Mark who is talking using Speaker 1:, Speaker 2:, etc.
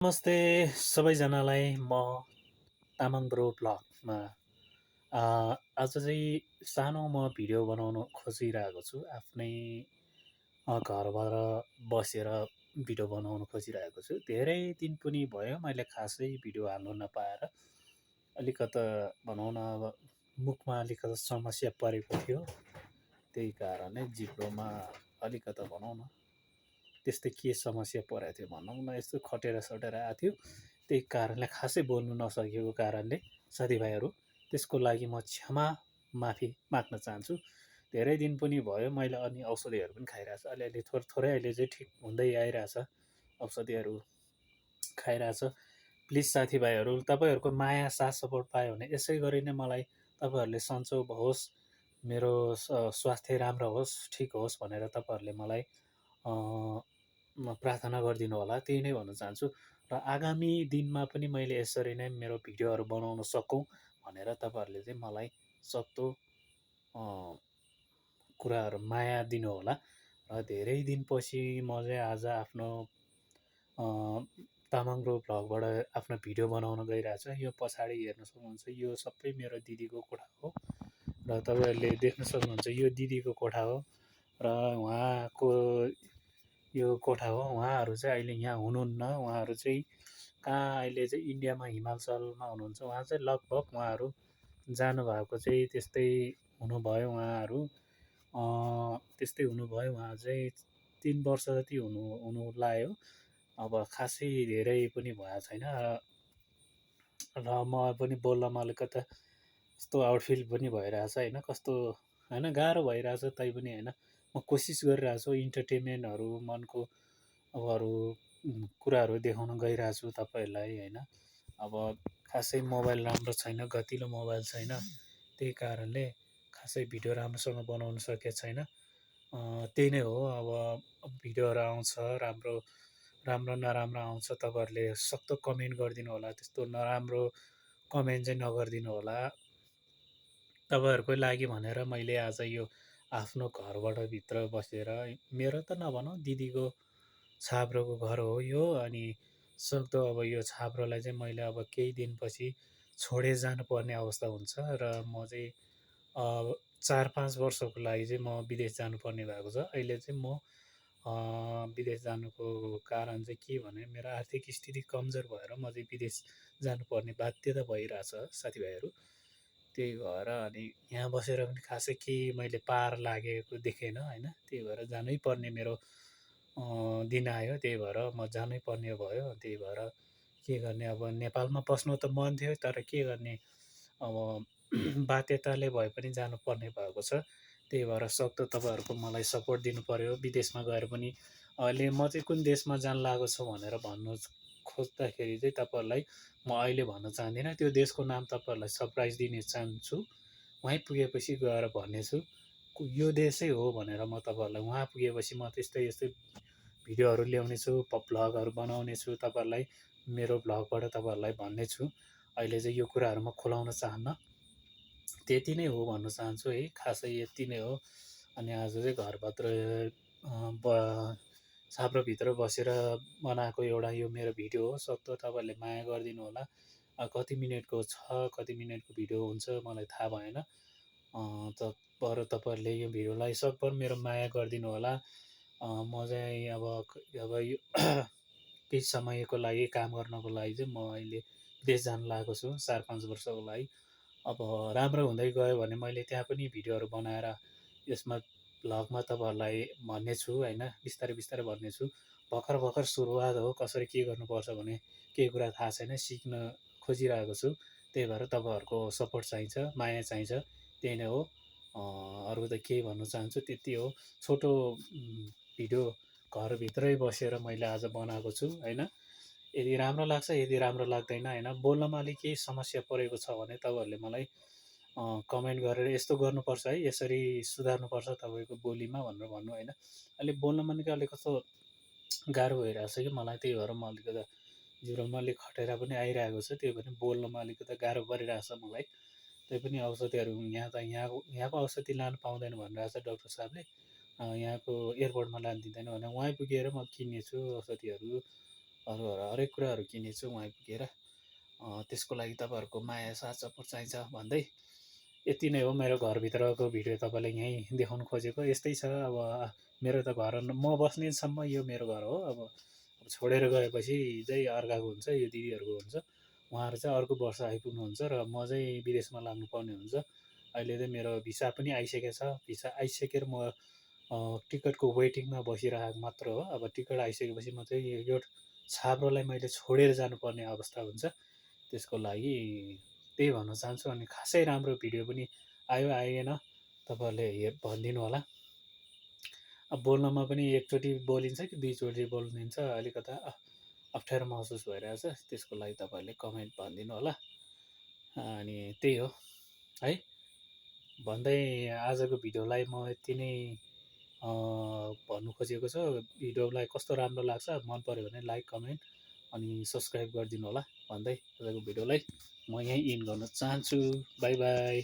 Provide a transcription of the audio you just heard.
Speaker 1: नमस्ते सबैजनालाई म तामाङ ब्रो ब्लगमा अ, आज चाहिँ सानो म भिडियो बनाउन खोजिरहेको छु आफ्नै घरबाट बसेर भिडियो बनाउन खोजिरहेको छु धेरै दिन पनि भयो मैले खासै भिडियो हाल्नु नपाएर अलिकता भनौँ न अब मुखमा अलिकता समस्या परेको थियो त्यही कारणले जिब्रोमा अलिकता भनौँ न त्यस्तै के समस्या परेको थियो भनौँ न यस्तो खटेरा सटेरा आएको थियो त्यही कारणले खासै बोल्नु नसकेको कारणले साथीभाइहरू त्यसको लागि म क्षमा माफी माग्न चाहन्छु धेरै दिन पनि भयो मैले अनि औषधिहरू पनि खाइरहेको छु अलिअलि थोरै थोरै अहिले चाहिँ ठिक हुँदै आइरहेछ औषधिहरू खाइरहेछ प्लिज साथीभाइहरू तपाईँहरूको माया साथ सपोर्ट पायो भने यसै गरी नै मलाई तपाईँहरूले सन्चो होस् मेरो स्वास्थ्य राम्रो होस् ठिक होस् भनेर तपाईँहरूले मलाई प्रार्थना गरिदिनु होला त्यही नै भन्न चाहन्छु र आगामी दिनमा पनि मैले यसरी नै मेरो भिडियोहरू बनाउन सकौँ भनेर तपाईँहरूले चाहिँ मलाई सक्दो कुराहरू माया दिनुहोला र धेरै दिनपछि म चाहिँ आज आफ्नो तामाङ ब्रो भ्लगबाट आफ्नो भिडियो बनाउन गइरहेको छु यो पछाडि हेर्न सक्नुहुन्छ यो सबै मेरो दिदीको कोठा हो र तपाईँहरूले देख्न सक्नुहुन्छ यो दिदीको कोठा हो र उहाँको यो कोठा हो उहाँहरू चाहिँ अहिले यहाँ हुनुहुन्न उहाँहरू चाहिँ कहाँ अहिले चाहिँ इन्डियामा हिमाचलमा हुनुहुन्छ उहाँ चाहिँ लगभग उहाँहरू जानुभएको चाहिँ त्यस्तै हुनुभयो उहाँहरू त्यस्तै हुनुभयो उहाँ चाहिँ 3 वर्ष जति हुनु लाग्यो अब खासै धेरै पनि भएको छैन र म पनि बोल्नमा अलिकता कस्तो आउटफिल पनि भइरहेछ होइन कस्तो होइन गाह्रो भइरहेछ तैपनि होइन म कोसिस गरिरहेको छु इन्टरटेनमेन्टहरू मनको अब अरू कुराहरू देखाउन गइरहेको छु तपाईँहरूलाई होइन अब खासै मोबाइल राम्रो छैन गतिलो मोबाइल छैन त्यही कारणले खासै भिडियो राम्रोसँग बनाउन सकेको छैन त्यही नै हो अब भिडियोहरू आउँछ राम्रो राम्रो नराम्रो आउँछ तपाईँहरूले सक्दो कमेन्ट गरिदिनु होला त्यस्तो नराम्रो कमेन्ट चाहिँ नगरिदिनु होला तपाईँहरूकै लागि भनेर मैले आज यो आफ्नो घरबाट भित्र बसेर मेरो त नभनौँ दिदीको छाप्रोको घर हो यो अनि सक्दो अब यो छाप्रोलाई चाहिँ मैले अब केही दिनपछि छोडेर जानुपर्ने अवस्था हुन्छ र म चाहिँ 4-5 वर्षको लागि चाहिँ म विदेश जानुपर्ने भएको छ अहिले चाहिँ म विदेश जानुको कारण चाहिँ के भने मेरो आर्थिक स्थिति कमजोर भएर म चाहिँ विदेश जानुपर्ने बाध्यता भइरहेछ साथीभाइहरू त्यही भएर अनि यहाँ बसेर पनि खासै केही मैले पार लागेको देखेन होइन त्यही भएर जानै पर्ने मेरो दिन आयो त्यही भएर म जानै पर्ने भयो त्यही भएर के गर्ने अब नेपालमा बस्नु त मन थियो तर के गर्ने अब बाध्यताले भए पनि जानुपर्ने भएको छ त्यही भएर सक्दो तपाईँहरूको मलाई सपोर्ट दिनु पऱ्यो विदेशमा गएर पनि अहिले म चाहिँ कुन देशमा जान लागेको छु भनेर भन्नु खोज्दाखेरि चाहिँ तपाईँहरूलाई म अहिले भन्न चाहदिनँ त्यो देशको नाम तपाईँहरूलाई सरप्राइज दिन चाहन्छु वहीँ पुगेपछि गएर भन्नेछु यो देशै हो भनेर म तपाईँहरूलाई वहाँ पुगेपछि म त्यस्तै यस्तै भिडियोहरू ल्याउनेछु भ्लगहरू बनाउनेछु तपाईँहरूलाई मेरो भ्लगबाट तपाईँहरूलाई भन्नेछु अहिले चाहिँ यो कुराहरू म खुलाउन चाहन्न त्यति नै हो भन्न चाहन्छु है खासै यति नै हो अनि आज चाहिँ घरभित्र छाप्रोभित्र बसेर बनाएको एउटा यो मेरो भिडियो हो सक्दो तपाईँहरूले माया गरिदिनु होला कति मिनटको छ कति मिनटको भिडियो हुन्छ मलाई थाहा भएन बरु तपाईँहरूले यो भिडियोलाई सकभर मेरो माया गरिदिनु होला म चाहिँ अब यो केही समयको लागि काम गर्नको लागि चाहिँ म अहिले विदेश जान लागेको छु 4-5 वर्षको लागि अब राम्रो हुँदै गयो भने मैले त्यहाँ पनि भिडियोहरू बनाएर यसमा भ्लगमा तपाईँहरूलाई भन्नेछु होइन बिस्तारै बिस्तारै भन्नेछु भर्खर भर्खर सुरुवात हो कसरी के गर्नुपर्छ भने केही कुरा थाहा छैन सिक्न खोजिरहेको छु त्यही भएर तपाईँहरूको सपोर्ट चाहिन्छ माया चाहिन्छ त्यही नै हो अरू त केही भन्न चाहन्छु त्यति हो छोटो भिडियो घरभित्रै बसेर मैले आज बनाएको छु होइन यदि राम्रो लाग्छ यदि राम्रो लाग्दैन होइन बोल्नमा अलिक केही समस्या परेको छ भने तपाईँहरूले मलाई कमेन्ट गरेर यस्तो गर्नुपर्छ है यसरी सुधार्नुपर्छ तपाईँको बोलीमा भनेर भन्नु होइन अहिले बोल्नमा निकै अलिक कस्तो गाह्रो भइरहेको छ कि मलाई त्यही भएर म अलिकति जिउमा अलिक खटेरा पनि आइरहेको छ त्यही भएर बोल्नमा अलिकति गाह्रो परिरहेको छ मलाई त्यही पनि औषधिहरू यहाँ त यहाँको औषधि लानु पाउँदैन भनिरहेको छ डक्टर साहबले यहाँको एयरपोर्टमा लानु दिँदैन भनेर वहीँ पुगेर म किन्नेछु औषधिहरू अरू हरेक कुराहरू किनेछु वहीँ पुगेर। त्यसको लागि तपाईँहरूको माया साथ सपोर्ट चाहिन्छ भन्दै यति नै हो मेरो घरभित्रको भिडियो तपाईँलाई यहीँ देखाउनु खोजेको। यस्तै छ अब मेरो त घर म बस्नेसम्म यो मेरो घर हो। अब छोडेर गएपछि चाहिँ अर्काको हुन्छ, यो दिदीहरूको हुन्छ। उहाँहरू चाहिँ अर्को वर्ष आइपुग्नुहुन्छ र म चाहिँ विदेशमा लाग्नुपर्ने हुन्छ। अहिले चाहिँ मेरो भिसा पनि आइसकेको छ। भिसा आइसकेर म टिकटको वेटिङमा बसिरहेको मात्र हो। अब टिकट आइसकेपछि म चाहिँ यो छाप्रोलाई मैले छोडेर जानुपर्ने अवस्था हुन्छ। त्यसको लागि त्यही भन्न चाहन्छु। अनि खासै राम्रो भिडियो पनि आयो आएन तपाईँहरूले भनिदिनु होला। अब बोल्नमा पनि एकचोटि बोलिन्छ कि दुईचोटि बोलिदिन्छ, अलिकता अप्ठ्यारो महसुस भइरहेछ। त्यसको लागि तपाईँहरूले कमेन्ट भनिदिनु होला। अनि त्यही हो है भन्दै आजको भिडियोलाई म यति नै भन्नु खोजेको छु। भिडियोलाई कस्तो राम्रो लाग्छ, मन पऱ्यो भने लाइक कमेन्ट अनि सब्सक्राइब गरिदिनु होला भन्दै आजको भिडियोलाई म यहीँ इन्ड गर्न चाहन्छु। By by.